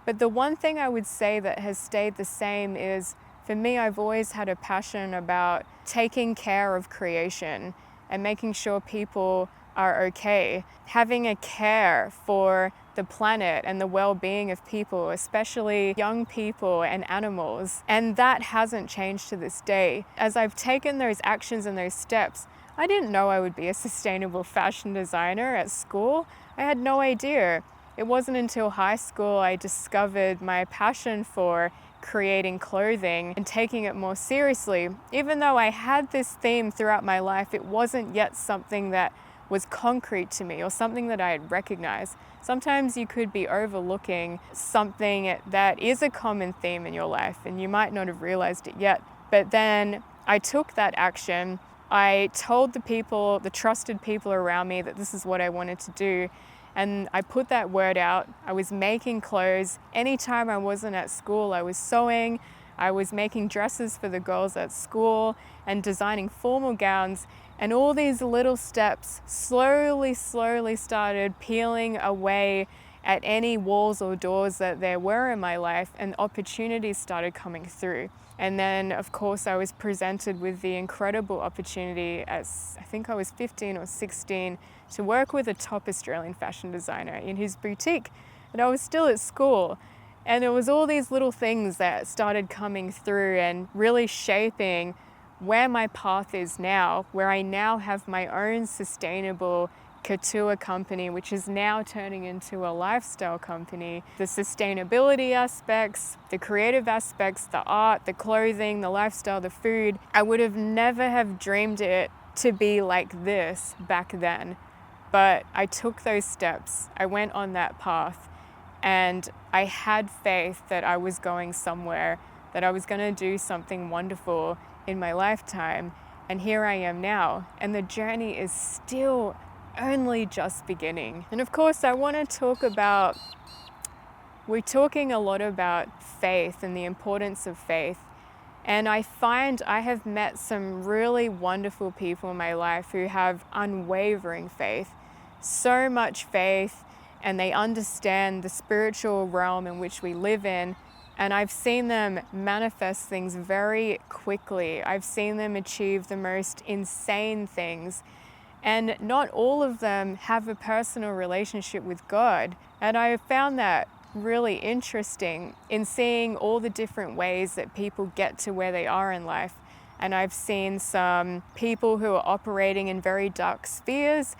But the one thing I would say that has stayed the same is, for me, I've always had a passion about taking care of creation and making sure people are okay, having a care for the planet and the well-being of people, especially young people and animals. And that hasn't changed to this day. As I've taken those actions and those steps, I didn't know I would be a sustainable fashion designer at school. I had no idea. It wasn't until high school I discovered my passion for creating clothing and taking it more seriously. Even though I had this theme throughout my life, it wasn't yet something that was concrete to me or something that I had recognized. Sometimes you could be overlooking something that is a common theme in your life and you might not have realized it yet. But then I took that action. I told the people, the trusted people around me, that this is what I wanted to do. And I put that word out. I was making clothes. Anytime I wasn't at school, I was sewing. I was making dresses for the girls at school and designing formal gowns. And all these little steps slowly started peeling away at any walls or doors that there were in my life, and opportunities started coming through. And then, of course, I was presented with the incredible opportunity as, I think I was 15 or 16, to work with a top Australian fashion designer in his boutique. And I was still at school. And it was all these little things that started coming through and really shaping where my path is now, where I now have my own sustainable couture company, which is now turning into a lifestyle company. The sustainability aspects, the creative aspects, the art, the clothing, the lifestyle, the food. I would have never have dreamed it to be like this back then. But I took those steps. I went on that path and I had faith that I was going somewhere, that I was going to do something wonderful in my lifetime. And here I am now. And the journey is still only just beginning. And of course, I want to talk about, we're talking a lot about faith and the importance of faith. And I find I have met some really wonderful people in my life who have unwavering faith, so much faith, and they understand the spiritual realm in which we live in, And I've seen them manifest things very quickly. I've seen them achieve the most insane things. And not all of them have a personal relationship with God. And I found that really interesting in seeing all the different ways that people get to where they are in life. And I've seen some people who are operating in very dark spheres,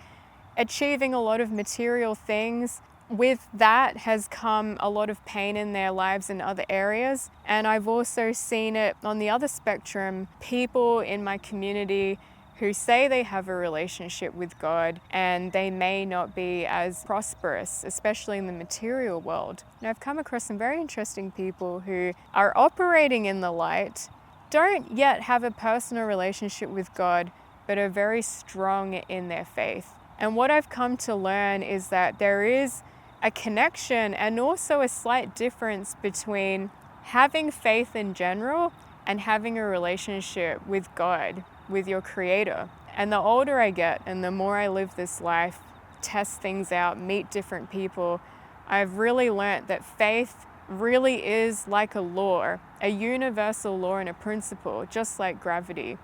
achieving a lot of material things. With that has come a lot of pain in their lives in other areas. And I've also seen it on the other spectrum, people in my community who say they have a relationship with God and they may not be as prosperous, especially in the material world. And I've come across some very interesting people who are operating in the light, don't yet have a personal relationship with God, but are very strong in their faith. And what I've come to learn is that there is a connection and also a slight difference between having faith in general and having a relationship with God, with your Creator. And the older I get and the more I live this life, test things out, meet different people, I've really learnt that faith really is like a law, a universal law and a principle, just like gravity.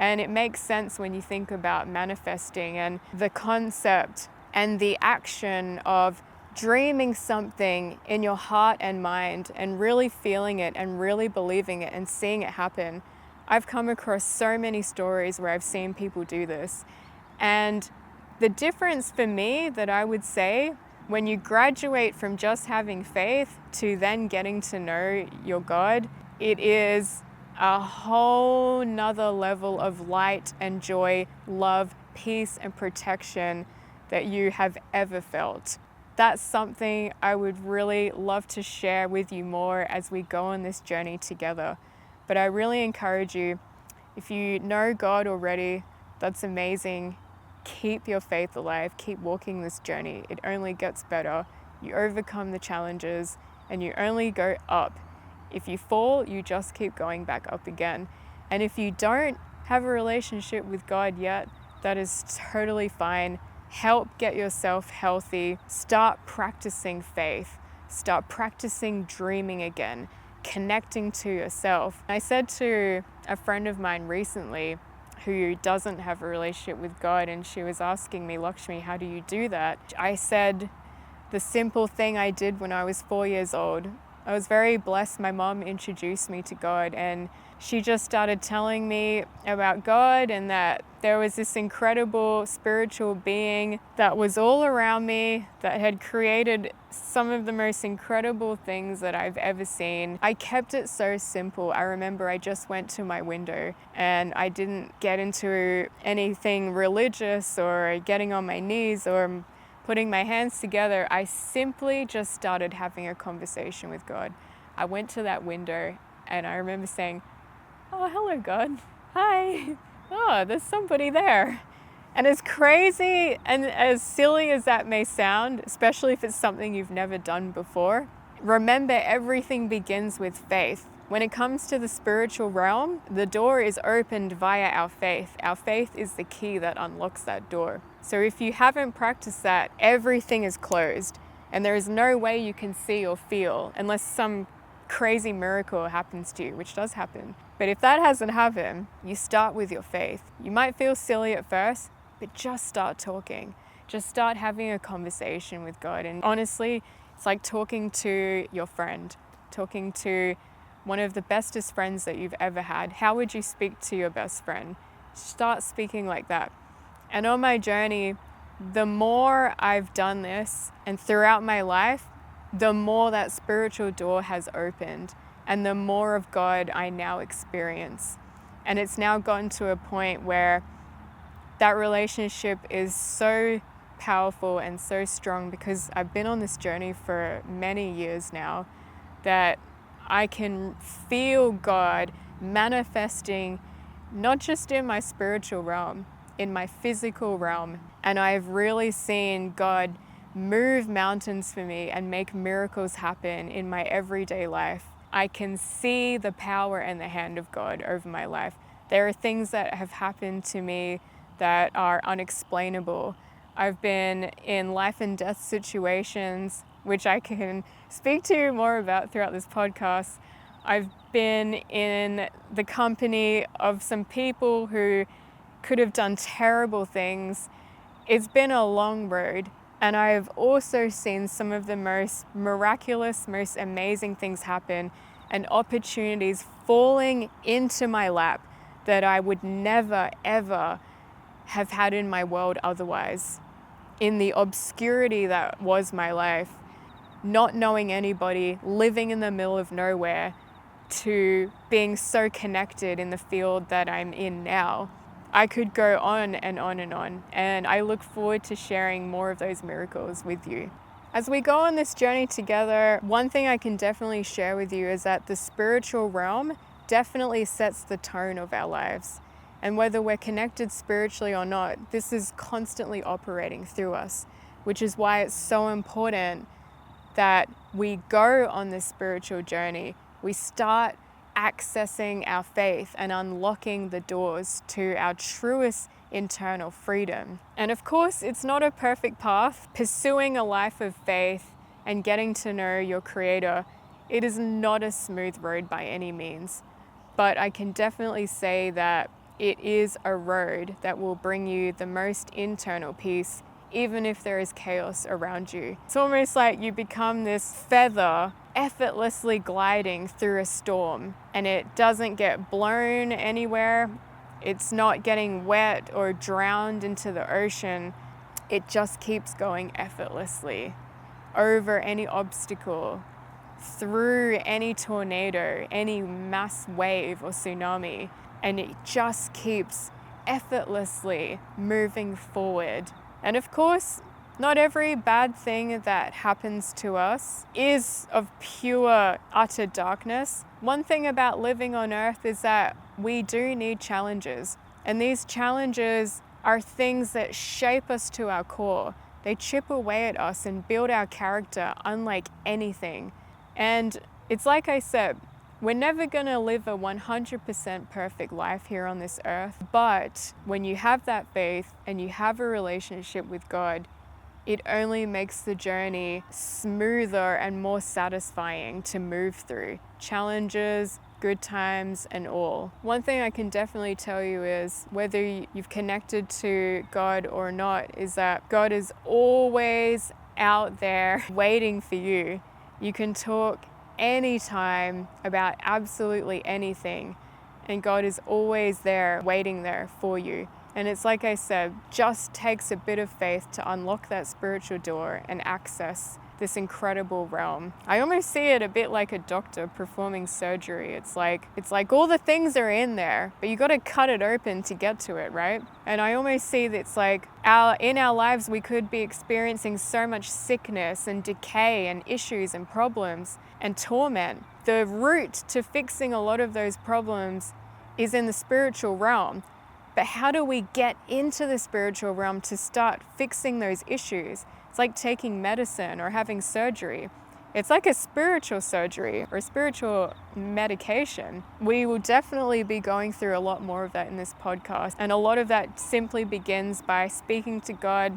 And it makes sense when you think about manifesting and the concept and the action of dreaming something in your heart and mind and really feeling it and really believing it and seeing it happen. I've come across so many stories where I've seen people do this. And the difference for me that I would say, when you graduate from just having faith to then getting to know your God, it is a whole nother level of light and joy, love, peace, and protection that you have ever felt. That's something I would really love to share with you more as we go on this journey together. But I really encourage you, if you know God already, that's amazing. Keep your faith alive, keep walking this journey. It only gets better. You overcome the challenges and you only go up. If you fall, you just keep going back up again. And if you don't have a relationship with God yet, that is totally fine. Help get yourself healthy. Start practicing faith. Start practicing dreaming again, connecting to yourself. I said to a friend of mine recently who doesn't have a relationship with God, and she was asking me, Lakshmi, how do you do that? I said the simple thing I did when I was 4 years old. I was very blessed. My mom introduced me to God, and she just started telling me about God and that there was this incredible spiritual being that was all around me that had created some of the most incredible things that I've ever seen. I kept it so simple. I remember I just went to my window and I didn't get into anything religious or getting on my knees or putting my hands together. I simply just started having a conversation with God. I went to that window and I remember saying, "Oh, hello, God. Hi. Oh, there's somebody there." And as crazy and as silly as that may sound, especially if it's something you've never done before, remember everything begins with faith. When it comes to the spiritual realm, the door is opened via our faith. Our faith is the key that unlocks that door. So if you haven't practiced that, everything is closed and there is no way you can see or feel unless some crazy miracle happens to you, which does happen. But if that hasn't happened, you start with your faith. You might feel silly at first, but just start talking. Just start having a conversation with God. And honestly, it's like talking to your friend, talking to one of the bestest friends that you've ever had. How would you speak to your best friend? Start speaking like that. And on my journey, the more I've done this and throughout my life, the more that spiritual door has opened and the more of God I now experience. And it's now gotten to a point where that relationship is so powerful and so strong because I've been on this journey for many years now that I can feel God manifesting not just in my spiritual realm, in my physical realm. And I've really seen God move mountains for me and make miracles happen in my everyday life. I can see the power and the hand of God over my life. There are things that have happened to me that are unexplainable. I've been in life and death situations which I can speak to you more about throughout this podcast. I've been in the company of some people who could have done terrible things. It's been a long road, and I've also seen some of the most miraculous, most amazing things happen, and opportunities falling into my lap that I would never, ever have had in my world otherwise. In the obscurity that was my life, not knowing anybody, living in the middle of nowhere, to being so connected in the field that I'm in now. I could go on and on and on, and I look forward to sharing more of those miracles with you. As we go on this journey together, one thing I can definitely share with you is that the spiritual realm definitely sets the tone of our lives. And whether we're connected spiritually or not, this is constantly operating through us, which is why it's so important that we go on this spiritual journey. We start accessing our faith and unlocking the doors to our truest internal freedom. And of course, it's not a perfect path. Pursuing a life of faith and getting to know your Creator, it is not a smooth road by any means. But I can definitely say that it is a road that will bring you the most internal peace, even if there is chaos around you. It's almost like you become this feather effortlessly gliding through a storm, and it doesn't get blown anywhere. It's not getting wet or drowned into the ocean. It just keeps going effortlessly over any obstacle, through any tornado, any mass wave or tsunami, and it just keeps effortlessly moving forward. And of course, not every bad thing that happens to us is of pure, utter darkness. One thing about living on earth is that we do need challenges. And these challenges are things that shape us to our core. They chip away at us and build our character unlike anything. And it's like I said, we're never gonna live a 100% perfect life here on this earth. But when you have that faith and you have a relationship with God, it only makes the journey smoother and more satisfying to move through. Challenges, good times, and all. One thing I can definitely tell you is whether you've connected to God or not, is that God is always out there waiting for you. You can talk anytime about absolutely anything, and God is always there, waiting there for you. And it's like I said, just takes a bit of faith to unlock that spiritual door and access this incredible realm. I almost see it a bit like a doctor performing surgery. It's like all the things are in there, but you got to cut it open to get to it, right? And I almost see that it's like in our lives we could be experiencing so much sickness and decay and issues and problems and torment. The route to fixing a lot of those problems is in the spiritual realm. But how do we get into the spiritual realm to start fixing those issues? It's like taking medicine or having surgery. It's like a spiritual surgery or a spiritual medication. We will definitely be going through a lot more of that in this podcast. And a lot of that simply begins by speaking to God,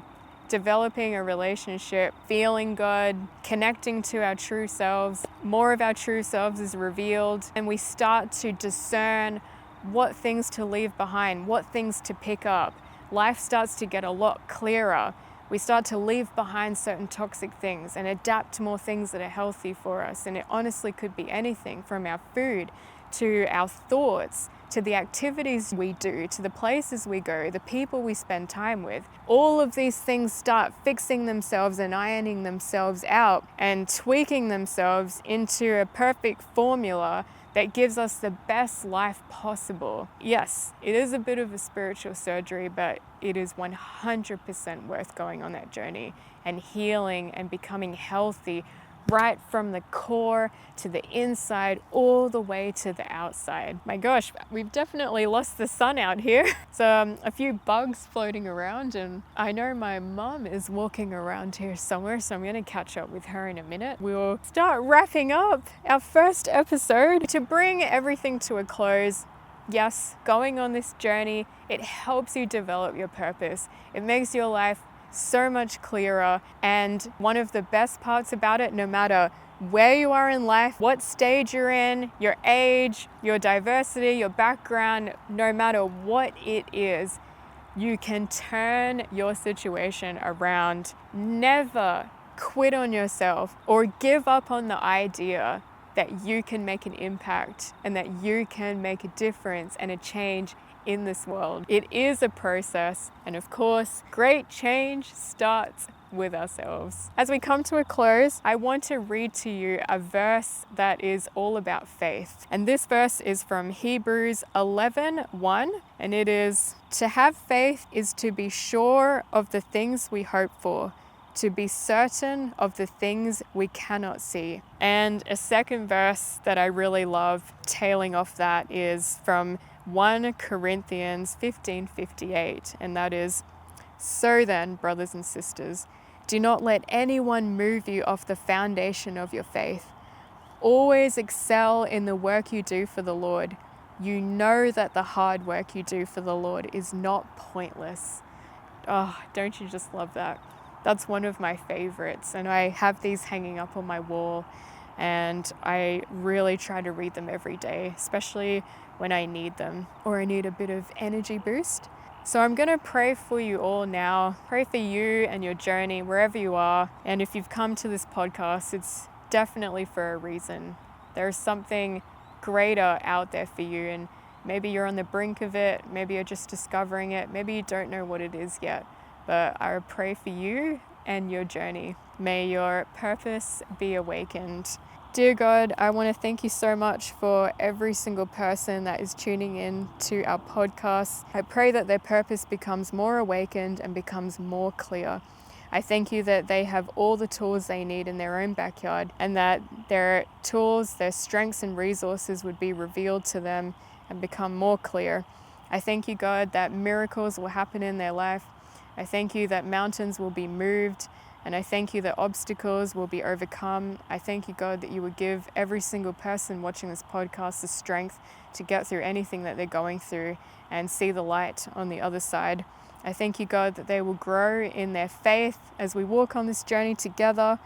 developing a relationship, feeling God, connecting to our true selves. More of our true selves is revealed, and we start to discern what things to leave behind, what things to pick up. Life starts to get a lot clearer. We start to leave behind certain toxic things and adapt to more things that are healthy for us. And it honestly could be anything from our food to our thoughts, to the activities we do, to the places we go, the people we spend time with. All of these things start fixing themselves and ironing themselves out and tweaking themselves into a perfect formula that gives us the best life possible. Yes, it is a bit of a spiritual surgery, but it is 100% worth going on that journey and healing and becoming healthy right from the core to the inside, all the way to the outside. My gosh, we've definitely lost the sun out here. So a few bugs floating around, and I know my mum is walking around here somewhere, so I'm gonna catch up with her in a minute. We'll start wrapping up our first episode to bring everything to a close. Yes, going on this journey, it helps you develop your purpose. It makes your life so much clearer. And one of the best parts about it, no matter where you are in life, what stage you're in, your age, your diversity, your background, no matter what it is, you can turn your situation around. Never quit on yourself or give up on the idea that you can make an impact and that you can make a difference and a change in this world. It is a process, and of course, great change starts with ourselves. As we come to a close, I want to read to you a verse that is all about faith. And this verse is from Hebrews 11:1, and it is, "To have faith is to be sure of the things we hope for, to be certain of the things we cannot see." And a second verse that I really love tailing off that is from 1 Corinthians 15:58, and that is, "So then, brothers and sisters, do not let anyone move you off the foundation of your faith. Always excel in the work you do for the Lord. You know that the hard work you do for the Lord is not pointless." Oh, don't you just love that? That's one of my favorites, and I have these hanging up on my wall, and I really try to read them every day, especially when I need them or I need a bit of energy boost. So I'm going to pray for you all now. Pray for you and your journey wherever you are. And if you've come to this podcast, it's definitely for a reason. There's something greater out there for you, and maybe you're on the brink of it, maybe you're just discovering it, maybe you don't know what it is yet. But I pray for you and your journey. May your purpose be awakened. Dear God, I want to thank you so much for every single person that is tuning in to our podcast. I pray that their purpose becomes more awakened and becomes more clear. I thank you that they have all the tools they need in their own backyard, and that their tools, their strengths and resources would be revealed to them and become more clear. I thank you, God, that miracles will happen in their life. I thank you that mountains will be moved, and I thank you that obstacles will be overcome. I thank you, God, that you would give every single person watching this podcast the strength to get through anything that they're going through and see the light on the other side. I thank you, God, that they will grow in their faith as we walk on this journey together.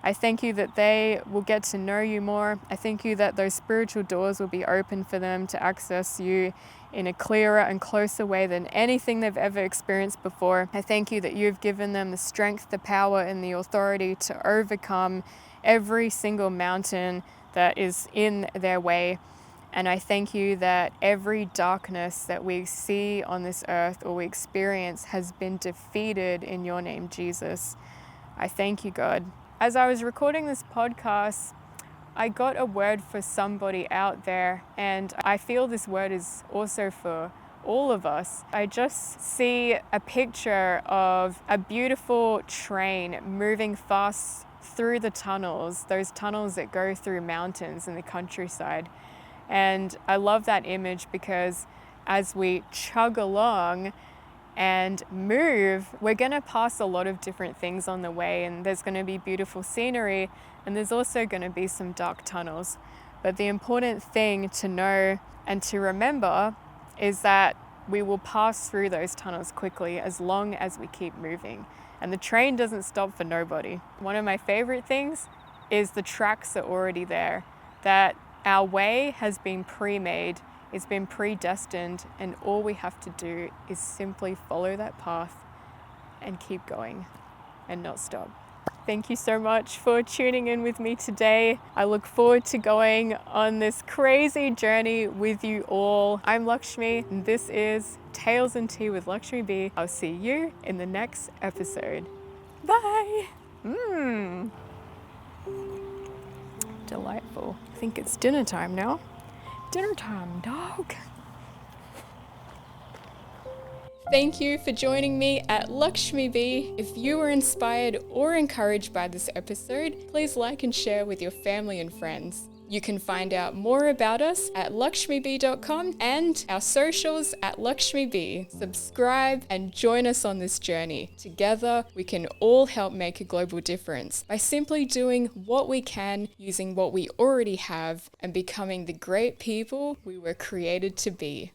I thank you that they will get to know you more. I thank you that those spiritual doors will be open for them to access you in a clearer and closer way than anything they've ever experienced before. I thank you that you've given them the strength, the power, and the authority to overcome every single mountain that is in their way. And I thank you that every darkness that we see on this earth or we experience has been defeated in your name, Jesus. I thank you, God. As I was recording this podcast, I got a word for somebody out there, and I feel this word is also for all of us. I just see a picture of a beautiful train moving fast through the tunnels, those tunnels that go through mountains in the countryside. And I love that image because as we chug along and move, we're going to pass a lot of different things on the way, and there's going to be beautiful scenery, and there's also going to be some dark tunnels. But the important thing to know and to remember is that we will pass through those tunnels quickly as long as we keep moving. And the train doesn't stop for nobody. One of my favorite things is the tracks are already there, that our way has been pre-made. It's been predestined, and all we have to do is simply follow that path and keep going and not stop. Thank you so much for tuning in with me today. I look forward to going on this crazy journey with you all. I'm Lakshmi, and this is Tales and Tea with Lakshmi Bee. I'll see you in the next episode. Bye! Delightful. I think it's dinner time now. Dinner time, dog. Thank you for joining me at Lakshmi Bee. If you were inspired or encouraged by this episode, please like and share with your family and friends. You can find out more about us at lakshmibee.com and our socials at Lakshmi Bee. Subscribe and join us on this journey. Together, we can all help make a global difference by simply doing what we can, using what we already have, and becoming the great people we were created to be.